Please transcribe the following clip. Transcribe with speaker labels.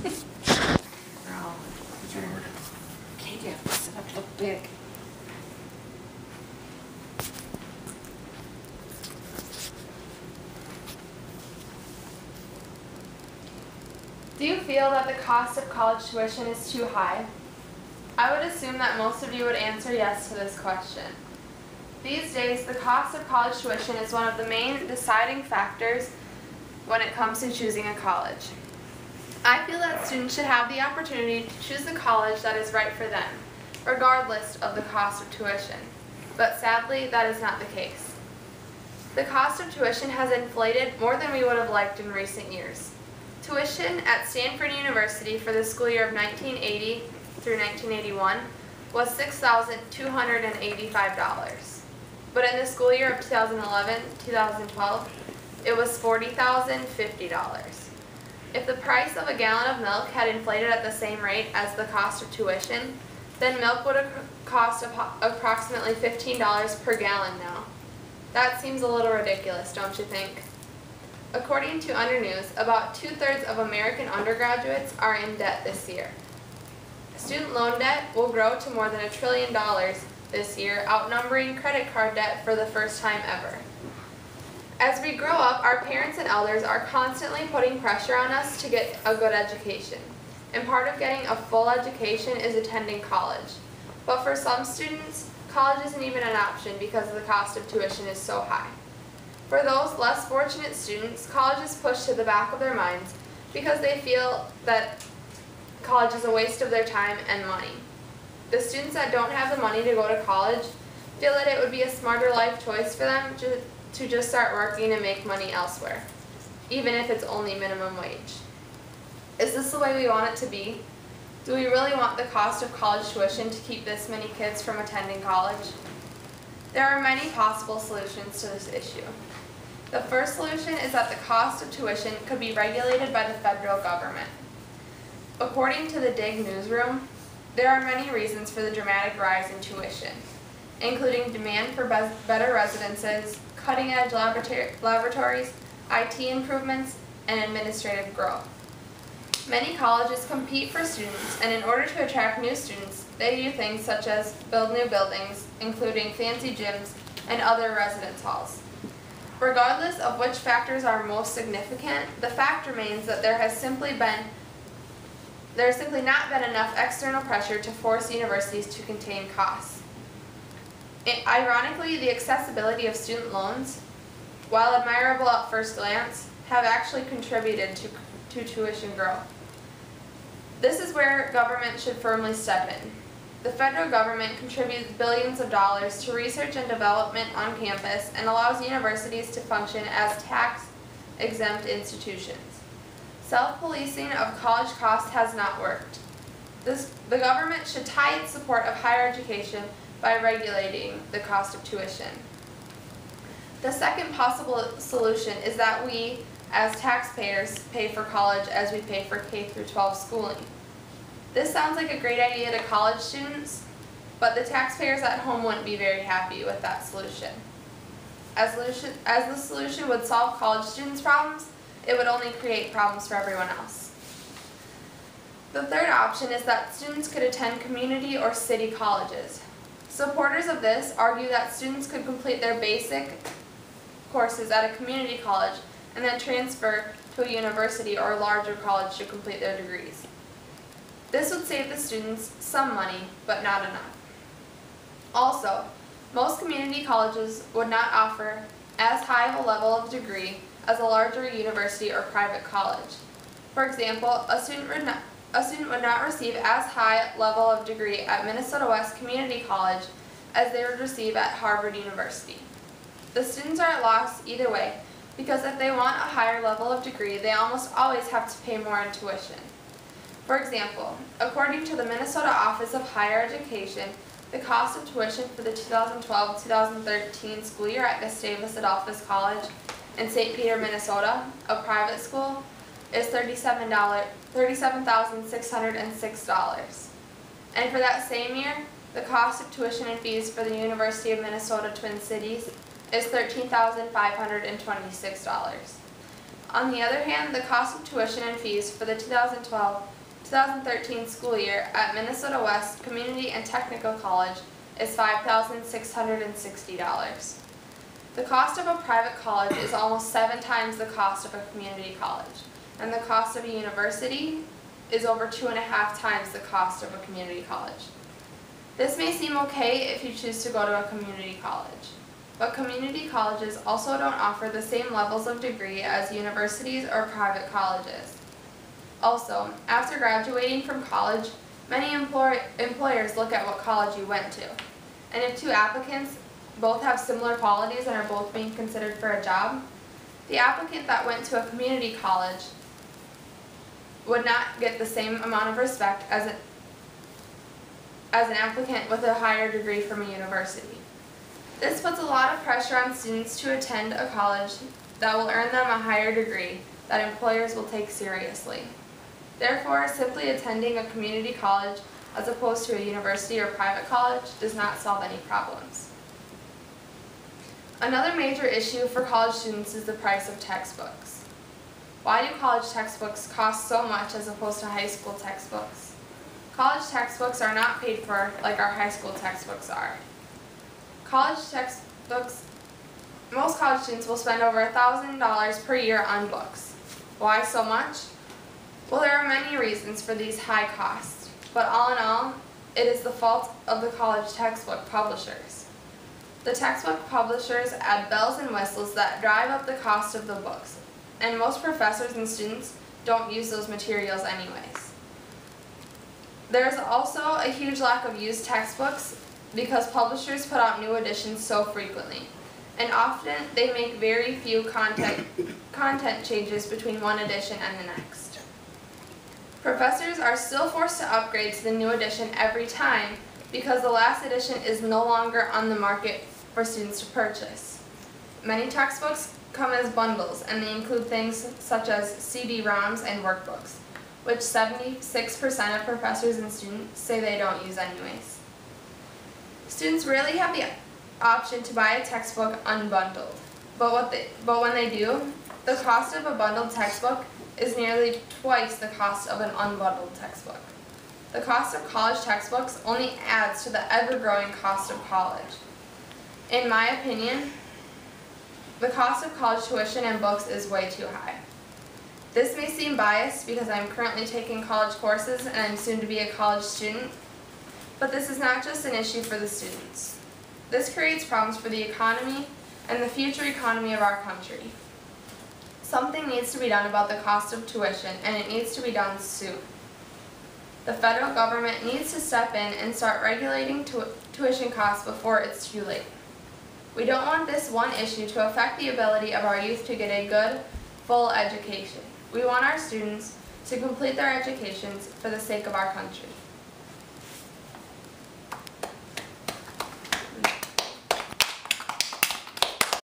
Speaker 1: Girl, cake you have to sit up to look big.
Speaker 2: Do you feel that the cost of college tuition is too high? I would assume that most of you would answer yes to this question. These days, the cost of college tuition is one of the main deciding factors when it comes to choosing a college. I feel that students should have the opportunity to choose the college that is right for them, regardless of the cost of tuition. But sadly, that is not the case. The cost of tuition has inflated more than we would have liked in recent years. Tuition at Stanford University for the school year of 1980 through 1981 was $6,285. But in the school year of 2011-2012, it was $40,050. If the price of a gallon of milk had inflated at the same rate as the cost of tuition, then milk would have cost approximately $15 per gallon now. That seems a little ridiculous, don't you think? According to Undernews, about 2/3 of American undergraduates are in debt this year. Student loan debt will grow to more than $1 trillion this year, outnumbering credit card debt for the first time ever. As we grow up, our parents and elders are constantly putting pressure on us to get a good education. And part of getting a full education is attending college. But for some students, college isn't even an option because the cost of tuition is so high. For those less fortunate students, college is pushed to the back of their minds because they feel that college is a waste of their time and money. The students that don't have the money to go to college feel that it would be a smarter life choice for them to just start working and make money elsewhere, even if it's only minimum wage. Is this the way we want it to be? Do we really want the cost of college tuition to keep this many kids from attending college? There are many possible solutions to this issue. The first solution is that the cost of tuition could be regulated by the federal government. According to the Dig newsroom, there are many reasons for the dramatic rise in tuition, including demand for better residences, cutting-edge laboratories, IT improvements, and administrative growth. Many colleges compete for students, and in order to attract new students, they do things such as build new buildings, including fancy gyms and other residence halls. Regardless of which factors are most significant, the fact remains that there has simply not been enough external pressure to force universities to contain costs. Ironically, the accessibility of student loans, while admirable at first glance, have actually contributed to tuition growth. This is where government should firmly step in. The federal government contributes billions of dollars to research and development on campus and allows universities to function as tax-exempt institutions. Self-policing of college costs has not worked. The government should tie its support of higher education by regulating the cost of tuition. The second possible solution is that we, as taxpayers, pay for college as we pay for K-12 schooling. This sounds like a great idea to college students, but the taxpayers at home wouldn't be very happy with that solution. As the solution would solve college students' problems, it would only create problems for everyone else. The third option is that students could attend community or city colleges. Supporters of this argue that students could complete their basic courses at a community college and then transfer to a university or a larger college to complete their degrees. This would save the students some money, but not enough. Also, most community colleges would not offer as high of a level of degree as a larger university or private college. For example, a student would not receive as high level of degree at Minnesota West Community College as they would receive at Harvard University. The students are at loss either way, because if they want a higher level of degree, they almost always have to pay more in tuition. For example, according to the Minnesota Office of Higher Education, the cost of tuition for the 2012-2013 school year at Gustavus Adolphus College in St. Peter, Minnesota, a private school, is $37,606. And for that same year, the cost of tuition and fees for the University of Minnesota Twin Cities is $13,526. On the other hand, the cost of tuition and fees for the 2012-2013 school year at Minnesota West Community and Technical College is $5,660. The cost of a private college is almost 7 times the cost of a community college, and the cost of a university is over 2.5 times the cost of a community college. This may seem okay if you choose to go to a community college, but community colleges also don't offer the same levels of degree as universities or private colleges. Also, after graduating from college, many employers look at what college you went to, and if 2 applicants both have similar qualities and are both being considered for a job, the applicant that went to a community college would not get the same amount of respect as an applicant with a higher degree from a university. This puts a lot of pressure on students to attend a college that will earn them a higher degree that employers will take seriously. Therefore, simply attending a community college as opposed to a university or private college does not solve any problems. Another major issue for college students is the price of textbooks. Why do college textbooks cost so much as opposed to high school textbooks? College textbooks are not paid for like our high school textbooks are. Most college students will spend over $1,000 per year on books. Why so much? Well, there are many reasons for these high costs, but all in all, it is the fault of the college textbook publishers. The textbook publishers add bells and whistles that drive up the cost of the books, and most professors and students don't use those materials anyways. There is also a huge lack of used textbooks because publishers put out new editions so frequently, and often they make very few content changes between one edition and the next. Professors are still forced to upgrade to the new edition every time because the last edition is no longer on the market for students to purchase. Many textbooks come as bundles, and they include things such as CD-ROMs and workbooks, which 76% of professors and students say they don't use anyways. Students rarely have the option to buy a textbook unbundled, but when they do, the cost of a bundled textbook is nearly twice the cost of an unbundled textbook. The cost of college textbooks only adds to the ever-growing cost of college. In my opinion, the cost of college tuition and books is way too high. This may seem biased because I'm currently taking college courses and I'm soon to be a college student, but this is not just an issue for the students. This creates problems for the economy and the future economy of our country. Something needs to be done about the cost of tuition, and it needs to be done soon. The federal government needs to step in and start regulating tuition costs before it's too late. We don't want this one issue to affect the ability of our youth to get a good, full education. We want our students to complete their educations for the sake of our country.